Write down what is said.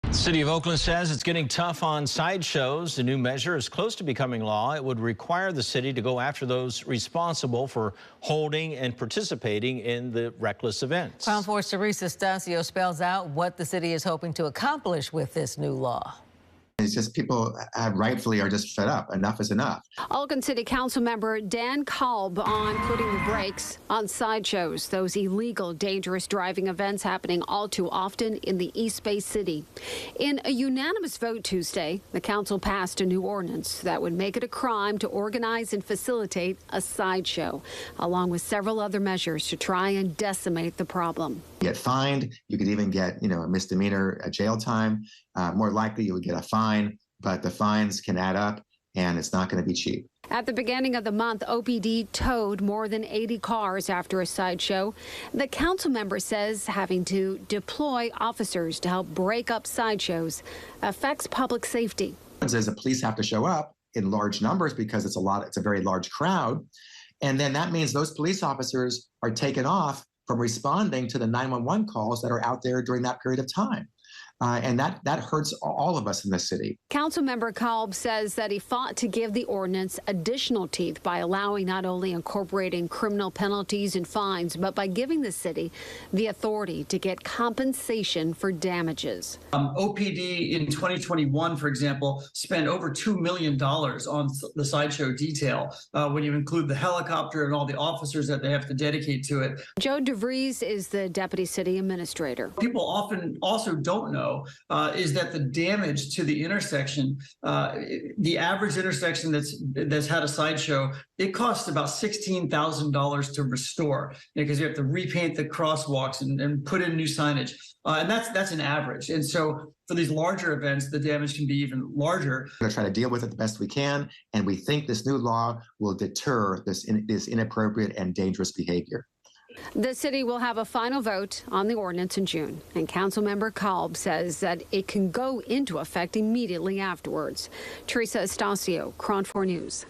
The city of Oakland says it's getting tough on sideshows. The new measure is close to becoming law. It would require the city to go after those responsible for holding and participating in the reckless events. Crown 4's Terisa Estacio spells out what the city is hoping to accomplish with this new law. It's just people rightfully are just fed up. Enough is enough. Oakland City Council member Dan Kolb on putting the brakes on sideshows, those illegal, dangerous driving events happening all too often in the East Bay City. In a unanimous vote Tuesday, the council passed a new ordinance that would make it a crime to organize and facilitate a sideshow, along with several other measures to try and decimate the problem. You get fined. You could even get, a misdemeanor jail time. More likely, you would get a fine, but the fines can add up, and it's not going to be cheap. At the beginning of the month, OPD towed more than 80 cars after a sideshow. The council member says having to deploy officers to help break up sideshows affects public safety. As the police have to show up in large numbers because it's a very large crowd, and then that means those police officers are taken off from responding to the 911 calls that are out there during that period of time. And that hurts all of us in the city. Councilmember Kolb says that he fought to give the ordinance additional teeth by allowing not only incorporating criminal penalties and fines, but by giving the city the authority to get compensation for damages. OPD in 2021, for example, spent over $2 million on the sideshow detail when you include the helicopter and all the officers that they have to dedicate to it. Joe DeVries is the deputy city administrator. People often also don't know is that the damage to the intersection, the average intersection that's had a sideshow, it costs about $16,000 to restore because you have to repaint the crosswalks and put in new signage. And that's an average. And so for these larger events, the damage can be even larger. We're going to try to deal with it the best we can, and we think this new law will deter this inappropriate and dangerous behavior. The city will have a final vote on the ordinance in June, and Councilmember Kolb says that it can go into effect immediately afterwards. Terisa Estacio, Crown 4 News.